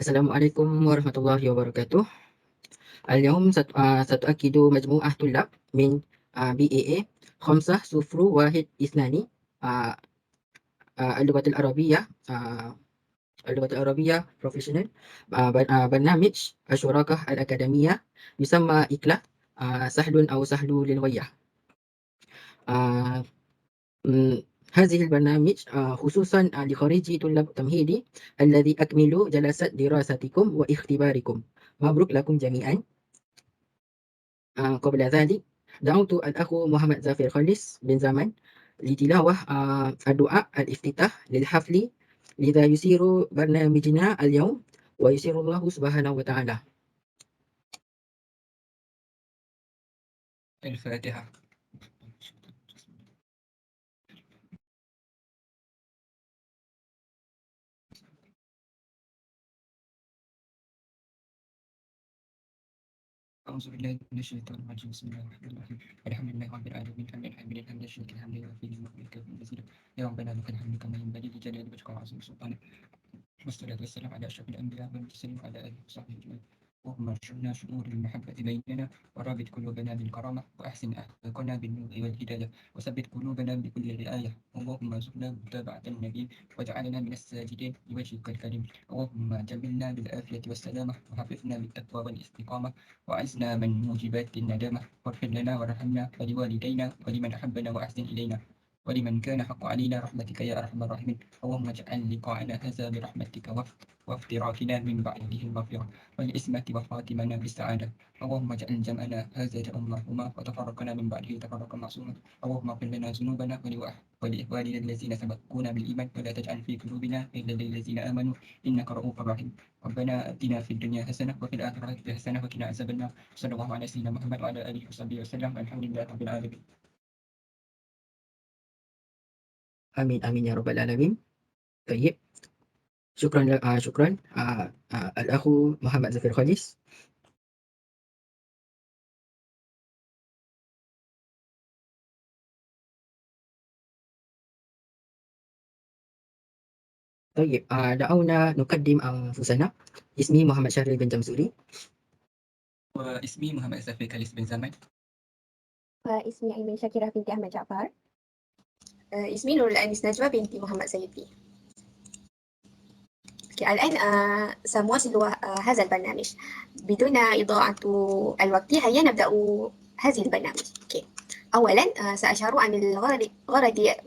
Assalamualaikum warahmatullahi wabarakatuh. اليوم ستؤكد مجموعة طلاب من BAA 501 آه، اللغة العربية بروفيشنال برنامج الشراكة الأكاديمية يسمى إكلا سهل أو سهل للغاية. آه، م، هذه البرنامج خصوصا لخريجي طلاب تمهيدي الذي أكملوا جلسات دراستكم واختباركم. مبروك لكم جميعا. قبل ذلك دعوت الأخ محمد زافر خليس بن زمان لتلاوة الدعاء الافتتاح للحفل، لذا يسير برنامجنا اليوم ويسير الله سبحانه وتعالى. الفاتحة. أعوذ بالله من الشيطان الرجيم. بسم الله الرحمن الرحيم. الحمد لله رب العالمين حمدا حميدا حمدا شريك الحمد لله فيه المؤمن كثير يا ربنا لك الحمد كما ينبغي لجلال وجهك وعظيم سلطانك، والصلاة والسلام على أشرف الأنبياء والمرسلين وعلى آله وصحبه أجمعين. اللهم ارزقنا شعور المحبة بيننا ورابط قلوبنا بالكرامة وأحسن أخلاقنا بالنور والهداية وثبت قلوبنا بكل رعاية. اللهم ارزقنا متابعة النبي واجعلنا من الساجدين لوجهك الكريم. اللهم جملنا بالعافية والسلامة وحفظنا بالتقوى والاستقامة وأعزنا من موجبات الندامة واغفر لنا وارحمنا ولوالدينا ولمن أحبنا وأحسن إلينا ولمن كان حق علينا رحمتك يا أرحم الراحمين. اللهم اجعل لقاءنا هذا برحمتك وافتراقنا من بعده المغفرة والإسمة وخاتمنا بالسعادة. اللهم اجعل جمعنا هذا جمعا مرحوما وتفرقنا من بعده تفرقا معصوما. اللهم اغفر لنا ذنوبنا ولإخواننا الذين سبقونا بالإيمان ولا تجعل في قلوبنا إلا للذين آمنوا إنك رؤوف رحيم. ربنا آتنا في الدنيا حسنة وفي الآخرة حسنة وقنا عذاب النار. صلى الله على سيدنا محمد وعلى آله وصحبه وسلم. الحمد لله رب العالمين. آمين آمين يا رب العالمين. طيب، شكرا الأخ محمد زافر خليس. طيب، دعونا نقدم أنفسنا. اسمي محمد شهري بن جمزوري. واسمي محمد زافر خليس بن زمان. اسمي أيمن شاكرة بنت أحمد جعفر. اسمي نور الأنيس نجوى بنت محمد سيدي. الآن سنواصل هذا البرنامج بدون إضاعة الوقت. هيا نبدأ هذه البرنامج. أولا سأشعر عن الغرض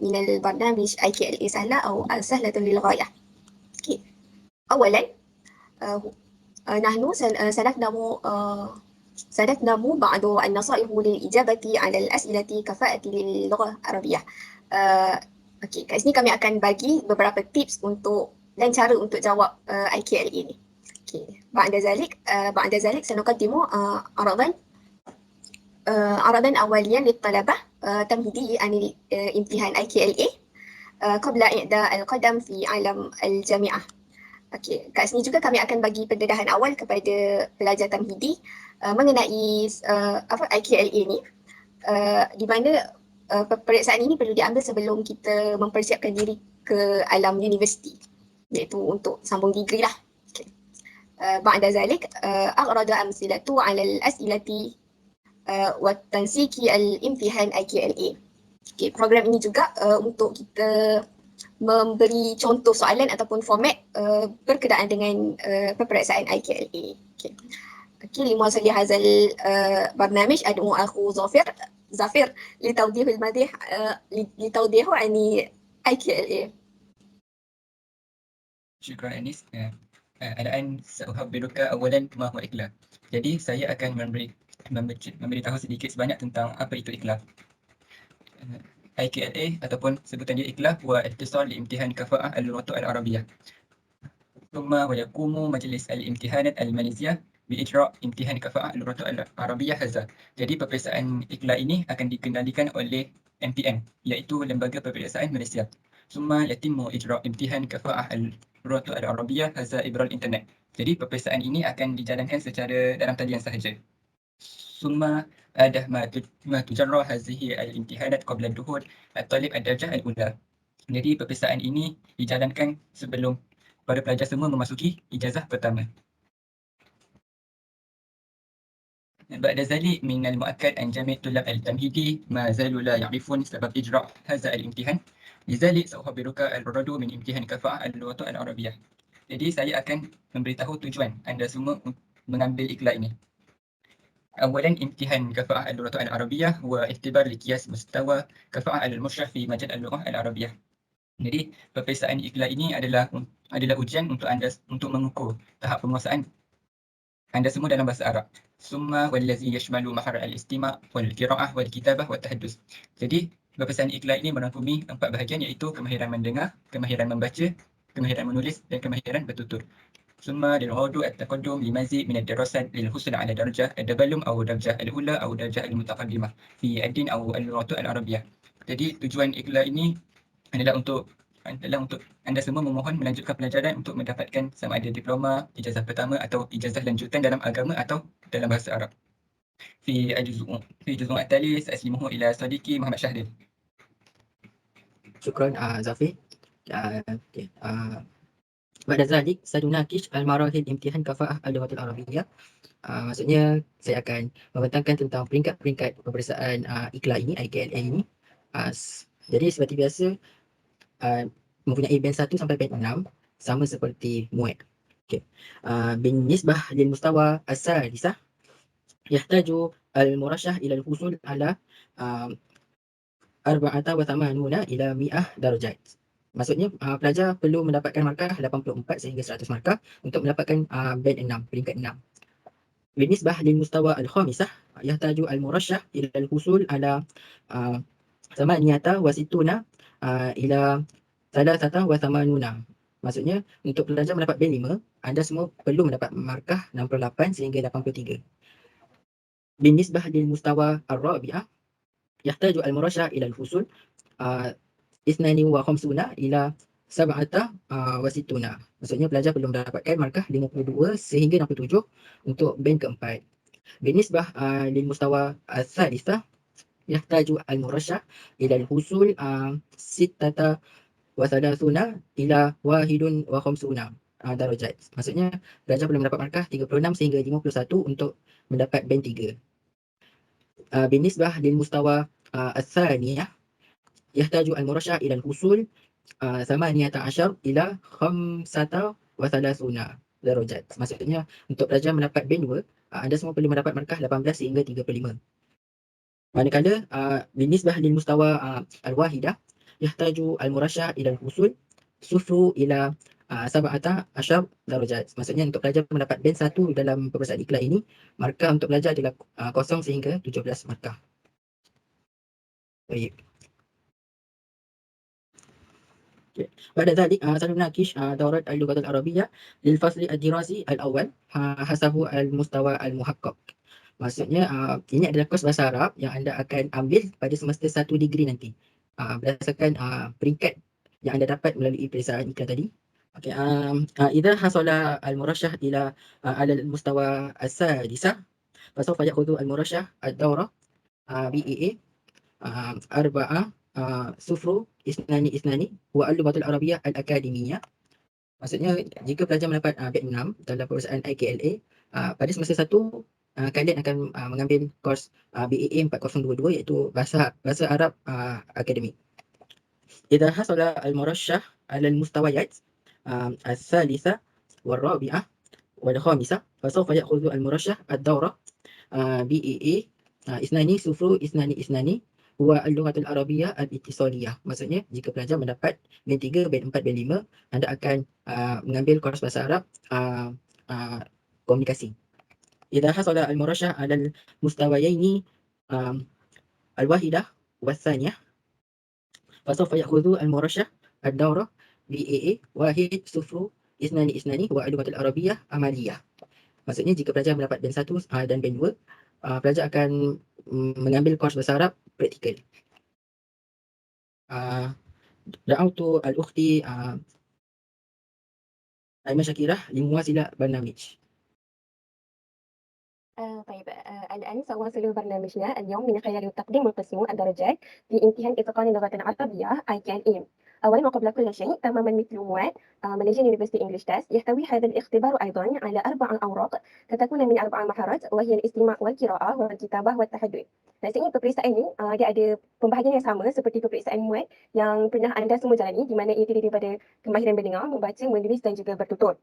من البرنامج IKLA سهلة أو سهلة للغاية. أولا نحن سنقدم بعض النصائح للإجابة على الأسئلة كفاءة للغة العربية. Kat sini kami akan bagi beberapa tips dan cara untuk jawab IKLA ini. بعد ذلك سنقدم عرضا أوليا للطلبة تمهيدي عن امتحان IKLA قبل إعداد القدم في عالم الجامعة. Kat sini juga kami akan bagi pendedahan awal kepada pelajar tamhidi mengenai IKLA ni, di mana peperiksaan ini perlu diambil sebelum kita mempersiapkan diri ke alam universiti, iaitu untuk sambung degree lah. بعد ذلك أعرض أمثلة على الأسئلة والتنسيق الامتحان IKLA. Program ini juga untuk kita memberi contoh soalan ataupun format berkenaan dengan peperiksaan IKLA. لمواصلة هذا البرنامج أدعو أخو زافر لتوضيح عن IKLA. شكرا أنيس. الآن سأخبرك أولا ما هو إكلا. Jadi saya akan memberitahu sedikit sebanyak tentang apa itu IKLA. IKLA ataupun sebutan dia IKLA هو اختصار لامتحان كفاءة اللغة العربية. ثم ويقوم مجلس الامتحانات الماليزية بإجراء امتحان كفاءة اللغة العربية هذا. Jadi peperiksaan IKLA ini akan dikendalikan oleh MPM, iaitu Lembaga Peperiksaan Malaysia. ثم يتم إجراء امتحان كفاءة اللغة العربية هذا عبر الإنترنت. Jadi peperiksaan ini akan dijalankan secara dalam talian sahaja. ثم ما تجرى هذه الامتحانات قبل الدخول الطالب الدرجة الأولى. Jadi peperiksaan ini dijalankan sebelum para pelajar semua memasuki ijazah pertama. بعد ذلك من المؤكد أن جميع طلاب التمهيدي ما زالوا لا يعرفون سبب إجراء هذا الامتحان. لذلك سأخبرك الرد من امتحان كفاءة اللغة العربية. Jadi saya akan memberitahu tujuan anda semua mengambil iklan ini. أولاً امتحان كفاءة اللغة العربية هو اختبار لقياس مستوى كفاءة المشرح في مجال اللغة العربية. Jadi peperiksaan iklan ini adalah ujian untuk anda untuk mengukur tahap penguasaan anda semua dalam bahasa Arab. Summa wallazi yashmalu mahar al-istima' wal qira'ah wal kitabah wat tahaddus. Jadi peperiksaan iklan ini merangkumi 4 bahagian iaitu kemahiran mendengar, kemahiran membaca, kemahiran menulis dan kemahiran bertutur. ثم للعضو التقدم لمزيد من الدراسات للحصول على درجة التبلم أو الدرجة الأولى أو الدرجة المتقدمة في الدين أو اللغة العربية. Jadi tujuan iklan ini adalah untuk anda semua memohon melanjutkan pelajaran untuk mendapatkan sama ada diploma, ijazah pertama atau ijazah lanjutan dalam agama atau dalam bahasa Arab. في الجزء التالي سأسلمه إلى صديقي محمد شهري. شكرا زافي. بعد ذلك سنناقش المراحل امتحان كفاءة اللغة العربية. Maksudnya saya akan membentangkan tentang peringkat-peringkat peperiksaan iklan ini, IKLA ini. Jadi seperti biasa mempunyai band 1 sampai band 6 sama seperti MUET. Okay. بالنسبة للمستوى الثالثة يحتاج المرشح إلى الحصول على 84 إلى 100 درجات. Maksudnya pelajar perlu mendapatkan markah 84 sehingga 100 markah untuk mendapatkan band 6, peringkat 6. بالنسبة للمستوى الخامسة يحتاج المرشح إلى الحصول على 68 إلى 83. Maksudnya untuk pelajar mendapat band 5, anda semua perlu mendapat markah 68 sehingga 83. بالنسبة للمستوى الرابع يحتاج المرشح إلى الحصول 52 إلى 67. Maksudnya pelajar perlu mendapatkan markah 52 sehingga 67 untuk band keempat. بالنسبة للمستوى الثالثة يحتاج المرشح إلى الحصول 36 إلى 51 darajat. Maksudnya pelajar perlu mendapat markah 36 sehingga 51 untuk mendapat band 3. بالنسبة للمستوى الثانية يحتاج المرشح إلى الحصول 18 إلى 35 darajat. Maksudnya untuk pelajar mendapat band 2, anda semua perlu mendapat markah 18 sehingga 35. Manakala بالنسبة للمستوى الواحدة يحتاج المرشح إلى الحصول 0 إلى 17 darajat. Maksudnya untuk pelajar mendapat band 1 dalam peperiksaan iklan ini, markah untuk pelajar adalah 0 sehingga 17 markah. Baik. بعد ذلك سنناقش دورة اللغة العربية للفصل الدراسي الأول حسب المستوى المحقق. Maksudnya ini adalah kurs bahasa Arab yang anda akan ambil pada semester 1 degree nanti. Berdasarkan peringkat yang anda dapat melalui peperiksaan iklan tadi. Okay. إذا حصل المرشح إلى على المستوى السادسة فسوف يأخذ المرشح الدورة BAA 4-0-2 هو اللغة العربية الأكاديمية. Maksudnya jika pelajar mendapat band 6 dalam peperiksaan IKLA, pada semester 1 kalian akan mengambil kurs BAA 4022 iaitu bahasa Arab akademik. إذا حصل المرشح على المستويات الثالثة والرابعة والخامسة فسوف يأخذ المرشح الدورة BAA 2-0-2 هو اللغة العربية الاتصالية. Maksudnya jika pelajar mendapat band 3, band 4, band 5, anda akan mengambil kurs bahasa Arab komunikasi. إذا حصل المرشح على المستويين الواحدة والثانية فسوف يأخذ المرشح الدورة BAA 1-0-2 هو اللغة العربية عملية. Maksudnya jika pelajar mendapat band 1 dan band 2, pelajar akan mengambil kurs bahasa Arab praktikal. دعوت الأختي أيمن شاكرة لمواصلة برنامج. طيب الآن سأواصل برنامجنا اليوم من خلال تقديم القسم الدرجات في امتحان إتقان اللغة العربية IKLA. أولا وقبل كل شيء تماما مثل مواد ماليزيان يونيفرسيتي انجلش تيست يحتوي هذا الاختبار أيضا على 4 أوراق تتكون من 4 مهارات وهي الاستماع والقراءة والكتابة والتحدث. Maksudnya peperiksaan ni dia ada pembahagian yang sama seperti peperiksaan MUAT yang pernah anda semua jalani, di mana ia terdiri daripada kemahiran mendengar, membaca, menulis dan juga bertutur.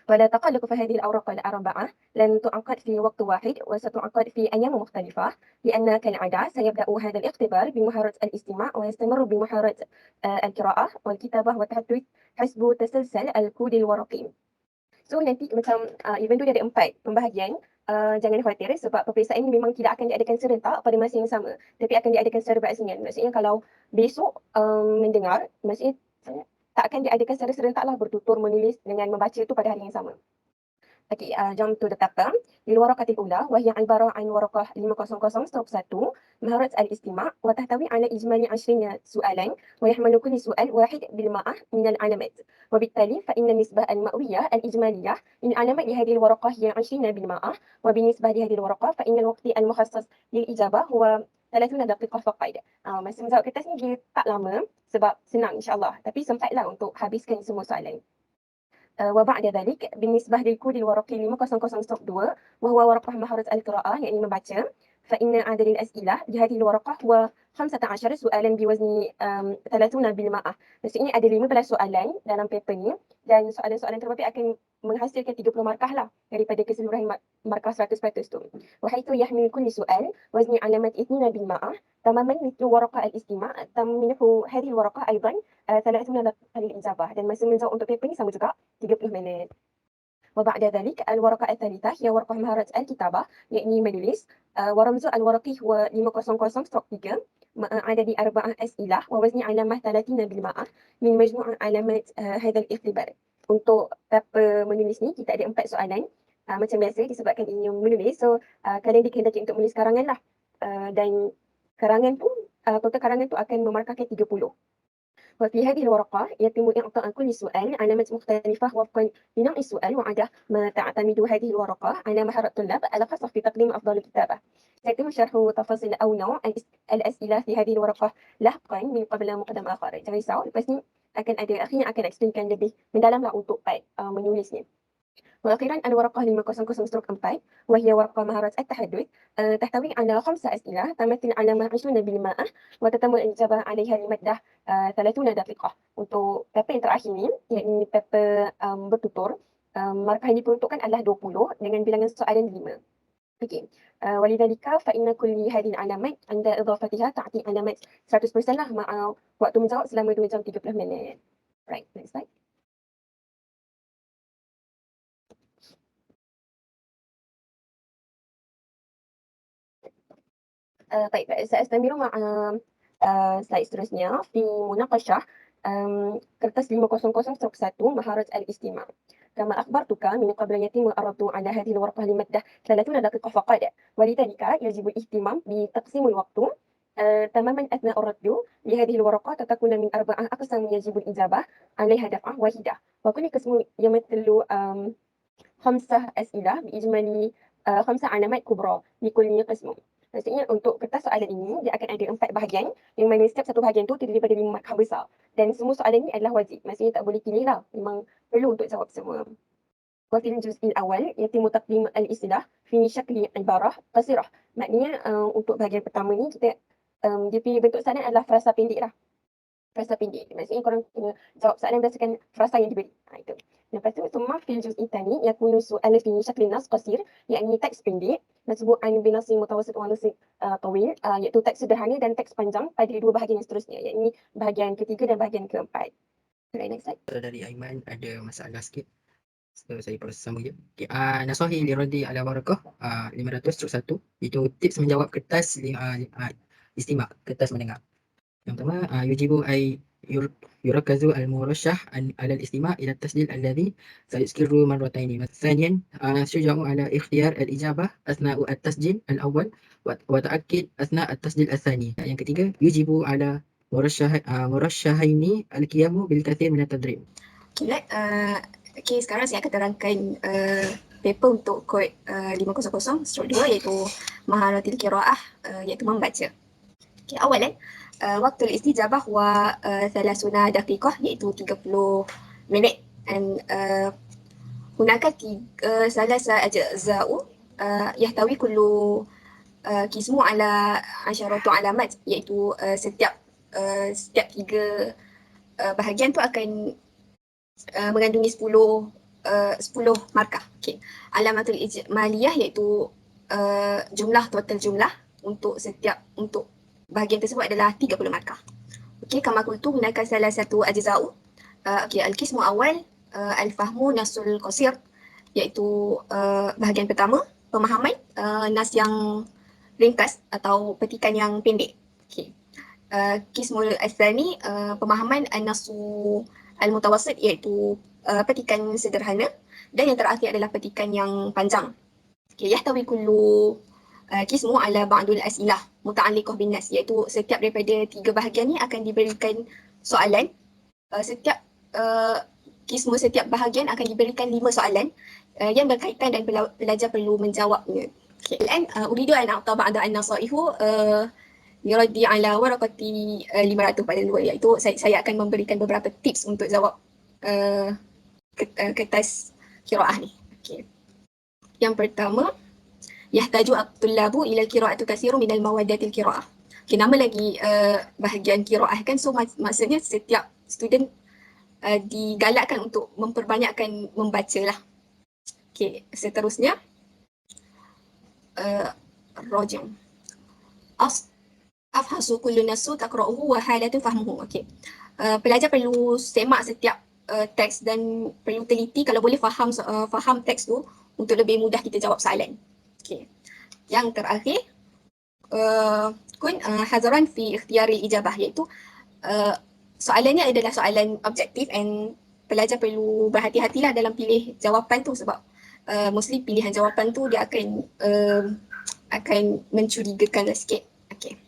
ولا تقلق في هذه الأوراق الأربعة لن تعقد في وقت واحد وستعقد في أيام مختلفة، لأن كالعادة سيبدأ هذا الاختبار بمهارة الاستماع ويستمر بمهارة القراءة والكتابة والتحدث حسب تسلسل الكود الورقي. So nanti macam even though dia ada 4 pembahagian, jangan khawatir sebab peperiksaan ini memang tidak akan diadakan serentak pada masa yang sama, tapi akan diadakan secara berasingan. Maksudnya kalau besok mendengar, maksudnya tak akan diadakan secara serentak lah bertutur, menulis dengan membaca itu pada hari yang sama. Okay, jump to the paper. للورقة الأولى وهي عبارة عن ورقة 500/1 مهارة الاستماع وتحتوي على إجمالي 20 سؤالا ويحمل كل سؤال 1% من العلامات، وبالتالي فإن النسبة المئوية الإجمالية للعلامات لهذه الورقة هي 20%، وبالنسبة لهذه الورقة فإن الوقت المخصص للإجابة هو 30 دقيقة فقط. Masa menjawab kertas ni dia tak lama sebab senang insyaAllah, tapi sempatlah untuk habiskan semua soalan. وبعد ذلك بالنسبة للكود الورقي 500/2 وهو ورقة مهارة القراءة يعني membaca، فإن عدد الأسئلة لهذه الورقة هو 15 سؤالا بوزن 30%. Maksudnya ada 15 soalan dalam paper ni dan soalan-soalan terbabit akan menghasilkan 30 markah lah daripada keseluruhan markah 100% tu. وحيث يحمل كل سؤال وزن علامة 2% تماما مثل ورقة الاستماع، تمنح هذه الورقة أيضا 30 دقيقة للإجابة dan masa menjawab untuk paper ni sama juga 30 minit. وبعد ذلك الورقة الثالثة هي ورقة مهارة الكتابة يعني menulis، ورمز الورقي هو 500/3 عدد 4 أسئلة ووزن علامة 30% من مجموع علامات هذا الاختبار. Untuk paper menulis ni kita ada 4 soalan. Macam biasa disebabkan ini menulis, so kalian dikehendaki untuk menulis karangan lah. Dan karangan tu, total karangan tu akan memarkahkan 30. وفي هذه الورقة يتم إعطاء كل سؤال علامات مختلفة وفقا لنوع السؤال، وعادة ما تعتمد هذه الورقة على مهارة الطلاب الخاصة في تقديم أفضل الكتابة. سيتم شرح تفاصيل أو نوع الأسئلة في هذه الورقة لاحقا من قبل مقدم آخر. Jangan risau, lepas ni akhirnya akan explainkan lebih mendalam lah untuk part menulisnya. وأخيرا الورقة 500/4 وهي ورقة مهارة التحدث، تحتوي على 5 أسئلة تمثل علامة 20% وتتم الإجابة عليها لمدة 30 دقيقة. Untuk paper yang terakhir ni, yakni paper bertutur, markah yang diperuntukkan adalah 20 dengan bilangan soalan 5. Okay. ولذلك فإن كل هذه العلامات عند إضافتها تعطي علامات 100% lah waktu menjawab selama 2 jam 30 minit. Right, next slide. طيب سأستمر مع سلايد seterusnya في مناقشة kertas 500/1 مهارة الاستماع. كما أخبرتك من قبل يتم الرد على هذه الورقة لمدة 30 دقيقة فقط، ولذلك يجب الاهتمام بتقسيم الوقت تماما أثناء الرد لهذه الورقة. تتكون من 4 أقسام يجب الإجابة عليها دفعة واحدة، وكل قسم يمثل 5 أسئلة بإجمالي 5 علامات كبرى لكل قسم. Maksudnya untuk kertas soalan ini, dia akan ada 4 bahagian yang mana setiap satu bahagian tu terdiri daripada 5 markah besar. Dan semua soalan ni adalah wajib. Maksudnya tak boleh pilih lah. Memang perlu untuk jawab semua. وفي الجزء الأول يتم تقديم الأسئلة في شكل عبارة قصيرة. Maknanya untuk bahagian pertama ni kita dia punya bentuk soalan adalah frasa pendek lah. Frasa pendek. Maksudnya korang kena jawab soalan berdasarkan frasa yang diberi. Itu. Lepas tu ثم في الجزء الثاني يكون السؤال في شكل نص قصير يعني teks pendek مسبوقا بنص متوسط ونص طويل، iaitu teks sederhana dan teks panjang pada 2 bahagian yang seterusnya, yakni bahagian ketiga dan bahagian keempat. Okay, next slide. Dari Aiman ada masalah sikit. So, saya proses sama je. Okay. Nasahi liradi ala barakah 500/1 itu tips menjawab kertas istimak, kertas mendengar. Yang pertama yujibu ay يركز المرشح على الاستماع إلى التسجيل الذي سيذكر مرتين. ثانيا شجع على اختيار الإجابة أثناء التسجيل الأول وتأكد أثناء التسجيل الثاني. Yang ketiga يجب على مرشحين القيام بالكثير من التدريب. Okay, sekarang saya akan terangkan paper untuk kod 500/2 iaitu maharatil qiraah, iaitu membaca. Okay, awalan waktu istijabah wa 30 daqiqah, iaitu 30 minit, dan hunaka salasa ajza'u yahtawi kullu kismu ala asyaratu alamat, iaitu setiap 3 bahagian tu akan mengandungi 10 markah. Okay. Alamatul ijmaliyah iaitu jumlah total jumlah untuk bahagian tersebut adalah 30 markah. Okay, kama qultu hunaka salasatu ajza'u. Okay, al-qismu awal al-fahmu nasul qasir, iaitu bahagian pertama, pemahaman nas yang ringkas atau petikan yang pendek. Okay. Qismul athani, pemahaman an-nasu al-mutawassit, iaitu petikan sederhana, dan yang terakhir adalah petikan yang panjang. Okay, yahtawi kullu qismu ala ba'dul as'ilah muta'alliqah bin nas, iaitu setiap daripada 3 bahagian ni akan diberikan soalan. Setiap setiap bahagian akan diberikan 5 soalan yang berkaitan dan pelajar perlu menjawabnya. Okay. الآن أريد أن أعطى بعض النصائح يردي على ورقة 500 pada 2, iaitu saya akan memberikan beberapa tips untuk jawab kertas qiraah ni. Okay. Yang pertama, yahtaju at-tullabu ila al-qira'atu kathiru min al-mawadatil qira'ah. Okay, nama lagi bahagian qiraah kan, so maksudnya setiap student digalakkan untuk memperbanyakkan membaca lah. Okay, seterusnya rajam. Afhasu kullu nasu taqra'uhu wa halatu fahmuhu. Okay. Pelajar perlu semak setiap teks dan perlu teliti, kalau boleh faham teks tu untuk lebih mudah kita jawab soalan. Okay. Yang terakhir, kun hazaran fi ikhtiyari ijabah, iaitu soalannya adalah soalan objektif and pelajar perlu berhati-hatilah dalam pilih jawapan tu, sebab mostly pilihan jawapan tu dia akan mencurigakan sikit. Okay.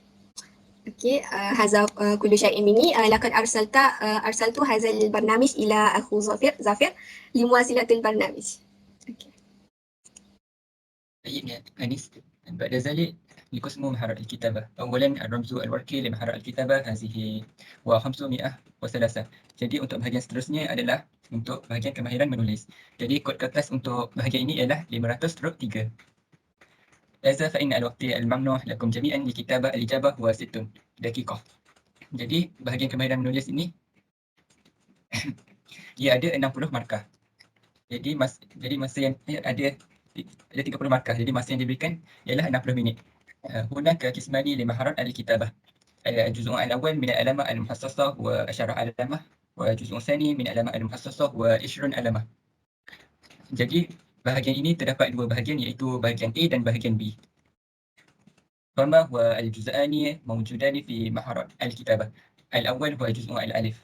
Okay, hadza kullu syai'in minni. Laqad arsaltu hadzal barnamij ila akhu Zafir limuwasilatil barnamij. Okay. طيب يا أنيس، بعد ذلك لقسم مهارات الكتابة. أولا الرمز الورقي لمهارات الكتابة هذه و503. Jadi untuk bahagian seterusnya adalah untuk bahagian kemahiran menulis. Jadi kod kertas untuk bahagian ini ialah 500/3. Laza fa inna al-waqti al-mamnuh lakum jami'an li kitabah al-ijabah wa 6 daqiqah. Jadi bahagian kemahiran menulis ini dia ada 60 markah. Jadi masa yang ada 30 markah. Jadi masa yang diberikan ialah 60 minit. Hunaka qismani li maharat al-kitabah. الجزء الأول من العلامة المحصصة و10 علامة، والجزء الثاني من العلامة المحصصة و20 علامة. Jadi bahagian ini terdapat 2 bahagian, iaitu bahagian A dan bahagian B. فما هو الجزءان موجودان في مهارات الكتابة. الأول هو جزء الألف،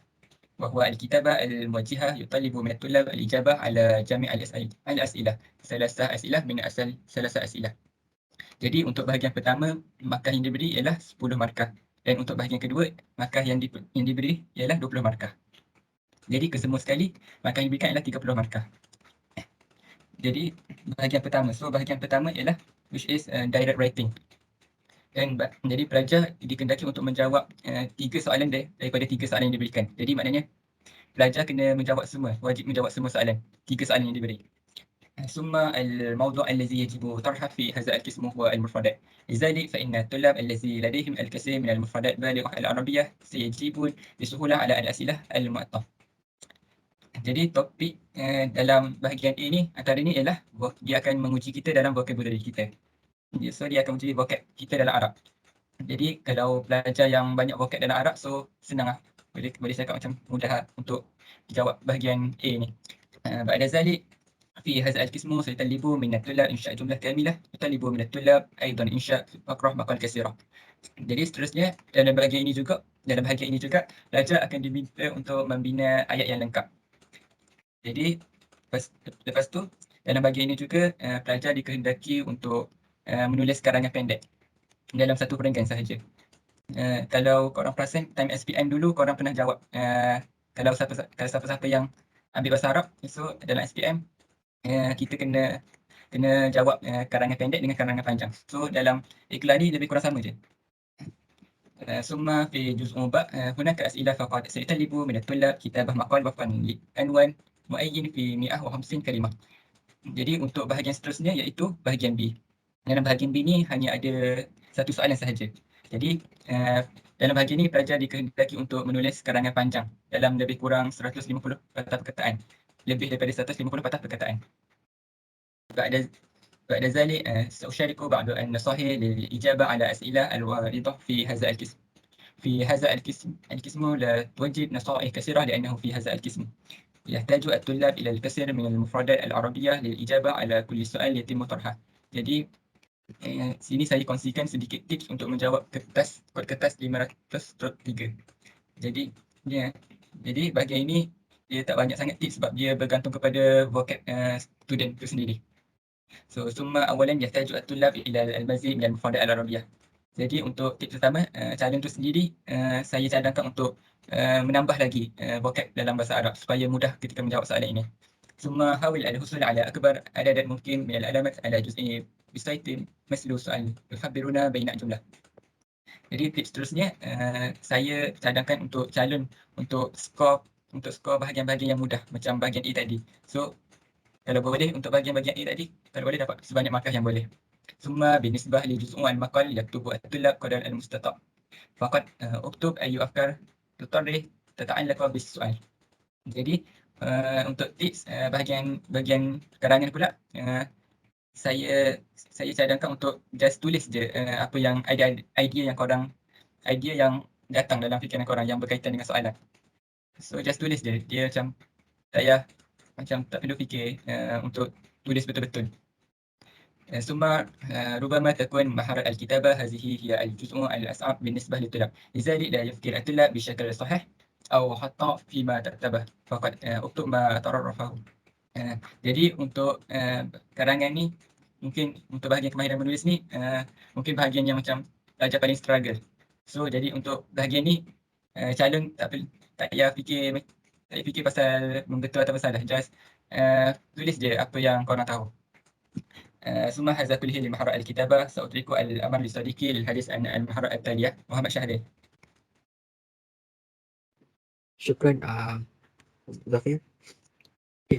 وهو الكتابة الموجهة يطلب من الطلاب الإجابة على جميع الأسئلة، 3 أسئلة من أصل 3 أسئلة. Jadi untuk bahagian pertama, markah yang diberi ialah 10 markah. Dan untuk bahagian kedua, markah yang diberi ialah 20 markah. Jadi kesemua sekali, markah yang diberikan ialah 30 markah. Jadi bahagian pertama ialah which is direct writing. Dan jadi pelajar dikendaki untuk menjawab 3 soalan daripada 3 soalan yang diberikan. Jadi maknanya pelajar kena menjawab semua, wajib menjawab semua soalan, 3 soalan yang diberi. ثم الموضوع الذي يجب طرحه في هذا القسم هو المفردات. لذلك فإن الطلاب الذي لديهم الكثير من المفردات بالغة العربية سيجيبون بسهولة على الأسئلة المعطى. Jadi topik dalam bahagian A ni antara ni ialah dia akan menguji kita dalam vocabulary kita. So dia akan menguji vocab kita dalam Arab. Jadi kalau pelajar yang banyak vocab dalam Arab, so senang lah. Boleh cakap macam mudah untuk jawab bahagian A ni. بعد ذلك في هذا القسم سيطلب من الطلاب إنشاء جملة كاملة، يطلب من الطلاب أيضا إنشاء فقرة مقال كثيرة. Jadi seterusnya dalam bahagian ini juga pelajar akan diminta untuk membina ayat yang lengkap. Jadi lepas tu dalam bahagian ini juga pelajar dikehendaki untuk menulis karangan pendek dalam 1 perenggan sahaja. Kalau korang perasan time SPM dulu korang pernah jawab kalau siapa-siapa yang ambil bahasa Arab, so dalam SPM kita kena jawab karangan pendek dengan karangan panjang. So dalam iklan ni lebih kurang sama je. ثم في جزء باء هناك أسئلة فقط. سيطلب من الطلاب كتابة مقال وفقا لعنوان معين في 150 kalimah. Jadi untuk bahagian seterusnya iaitu bahagian B. Dalam bahagian B ni hanya ada satu soalan sahaja. Jadi dalam bahagian ini pelajar dikehendaki untuk menulis karangan panjang dalam lebih kurang 150 patah perkataan. Lebih daripada 150 patah perkataan. بعد ذلك سأشارك بعض النصائح للإجابة على أسئلة الواردة في هذا القسم. في هذا القسم لا توجد نصائح كثيرة لأنه في هذا القسم يحتاج الطلاب إلى الكثير من المفردات العربية للإجابة على كل سؤال يتم طرحه. Jadi sini saya kongsikan sedikit tips untuk menjawab kod kertas 500-3. Jadi bahagian ini dia tak banyak sangat tips sebab dia bergantung kepada vocab student itu sendiri. ثم أولا يحتاج الطلاب إلى المزيد من المفردات العربية. Jadi untuk tips pertama, calon itu sendiri saya cadangkan untuk menambah lagi vocab dalam bahasa Arab supaya mudah ketika menjawab soalan ini. ثم حاول الحصول على أكبر عدد ممكن من العلامات على جزء بسيط مثل سؤال يخبرنا بين الجملة. Jadi tips seterusnya saya cadangkan untuk calon untuk skor bahagian-bahagian yang mudah macam bahagian A tadi. So kalau boleh untuk bahagian-bahagian A tadi, kalau boleh dapat sebanyak markah yang boleh. ثم بالنسبة لجزء المقال يكتب الطلاب قدر المستطاع فقط اكتب أي أفكار تطرح تتعلق بالسؤال. Jadi untuk tips bahagian karangan pula saya cadangkan untuk just tulis je apa yang idea yang datang dalam fikiran korang yang berkaitan dengan soalan. So just tulis je, dia macam tak perlu fikir untuk tulis betul-betul. ثم ربما تكون مهارة الكتابة هذه هي الجزء الأصعب بالنسبة للطلاب، لذلك لا يفكر الطلاب بشكل صحيح أو حتى فيما تكتبه فقط اكتب ما ترفه. Jadi untuk karangan ni mungkin untuk bahagian kemahiran menulis ni mungkin bahagian yang macam pelajar paling struggle. So jadi untuk bahagian ni calon tak payah fikir pasal betul atau salah, just tulis je apa yang korang tahu. ثم هذا كله لمهارة الكتابة. سأترك الأمر لصديقي للحديث عن المهارة التالية محمد شهري. شكرا ظفير.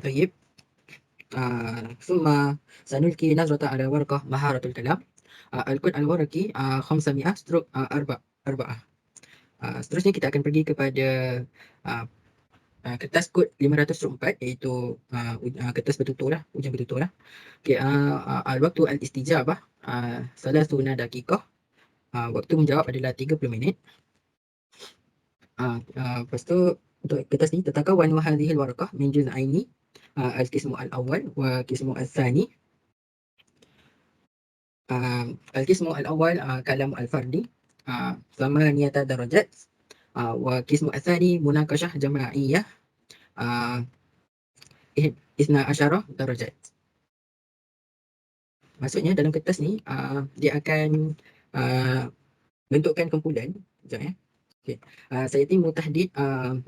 طيب ثم سنلقي نظرة على ورقة مهارة الكلام. الكود الورقي 500/4. Seterusnya kita akan pergi kepada kertas kod 504 iaitu kertas bertutur lah, ujian bertutur lah. Okay, waktu al-istijabah 30 dakikah. Waktu menjawab adalah 30 minit. Lepas tu untuk kertas ni tatakawan wa hadhihi al-waraqah min juz'aini al-qismu al-awwal wa qismu al-thani. Al-qismu al-awwal kalam al-fardi 8 darajat wa qismu al-thani munaqashah jama'iyah 12 darajat. Maksudnya dalam kertas ni dia akan bentukkan kumpulan. Sekejap ya. Okay. Sayatimu tahdid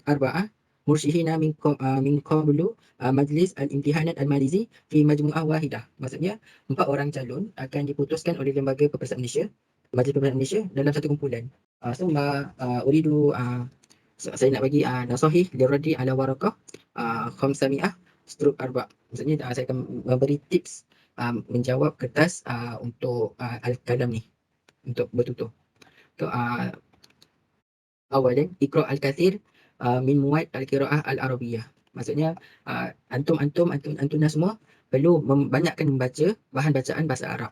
arba'ah mursyihina min qablu majlis al-imtihanat al-malizi fi majmu'ah wahidah. Maksudnya 4 orang calon akan diputuskan oleh Lembaga Peperiksaan Malaysia, Majlis Peperiksaan Malaysia dalam satu kumpulan. Uridu saya nak bagi nasahih liradi ala waraqah 500/4. Maksudnya saya akan memberi tips menjawab kertas untuk al-kalam ni, untuk bertutur. So, awalan iqra' al-kathir min muwad al-qira'ah al-arabiyah. Maksudnya antuna semua perlu membanyakkan membaca bahan bacaan bahasa Arab.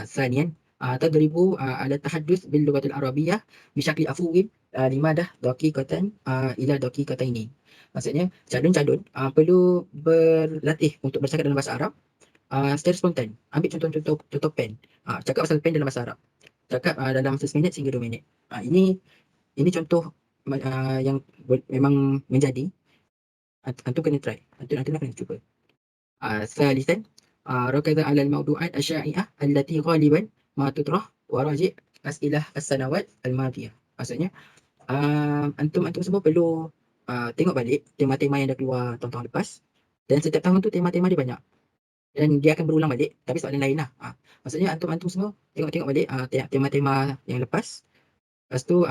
Thaniyan tadribu ala tahaddus bil lughatil arabiyyah bisyakli afwin limadah daqiqatan ila daqiqataini. Maksudnya calon-calon perlu berlatih untuk bercakap dalam bahasa Arab secara spontan. Ambil contoh pen. Cakap pasal pen dalam bahasa Arab. Cakap dalam 1 minit hingga 2 minit. Ini contoh yang memang menjadi. Antum kena try. Antum kena cuba. Thalithan rakaza ala al-mawdu'at asy-sya'i'ah allati ghaliban ma tutrah wa raji' as'ilah as-sanawat al-madiyah. Maksudnya antum semua perlu tengok balik tema-tema yang dah keluar tahun-tahun lepas, dan setiap tahun tu tema-tema dia banyak dan dia akan berulang balik tapi soalan lain lah. Maksudnya antum semua tengok balik tema-tema yang lepas Lepas tu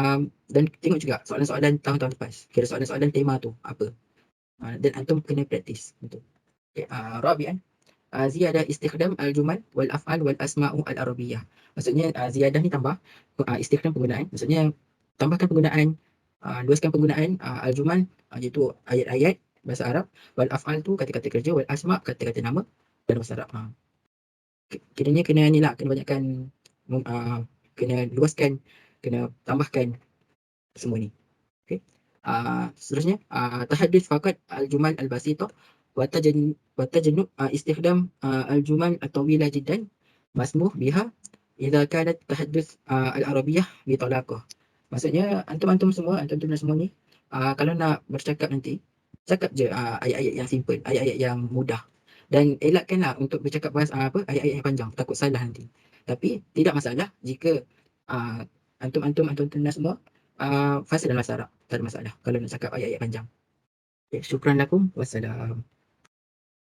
dan tengok juga soalan-soalan tahun-tahun lepas. Kira soalan-soalan tema tu apa. Dan antum kena praktis betul. Okay, Rabi'an ziyadah istikhdam al-jumal wal af'al wal asma'u al-arabiyyah. Maksudnya ziyadah ni tambah, istikhdam penggunaan. Maksudnya tambahkan penggunaan, luaskan penggunaan al-jumal, iaitu ayat-ayat bahasa Arab, wal af'al tu kata-kata kerja, wal asma' kata-kata nama dalam bahasa Arab. Kiranya kena ni lah, kena banyakkan, kena luaskan, kena tambahkan semua ni. Okey. Seterusnya tahaddus faqat al-jumal al-basitah wa tajannub istikhdam al-jumal at-tawilah jiddan masmuh biha idza kanat tahaddus al-arabiyyah bi talaqah. Maksudnya antum-antum semua ni kalau nak bercakap nanti, cakap je ayat-ayat yang simple, ayat-ayat yang mudah. Dan elakkanlah untuk bercakap ayat-ayat yang panjang, takut salah nanti. Tapi tidak masalah jika antum semua fasih dalam bahasa Arab, tak ada masalah kalau nak cakap ayat-ayat panjang. Okay, syukran lakum. Wassalam.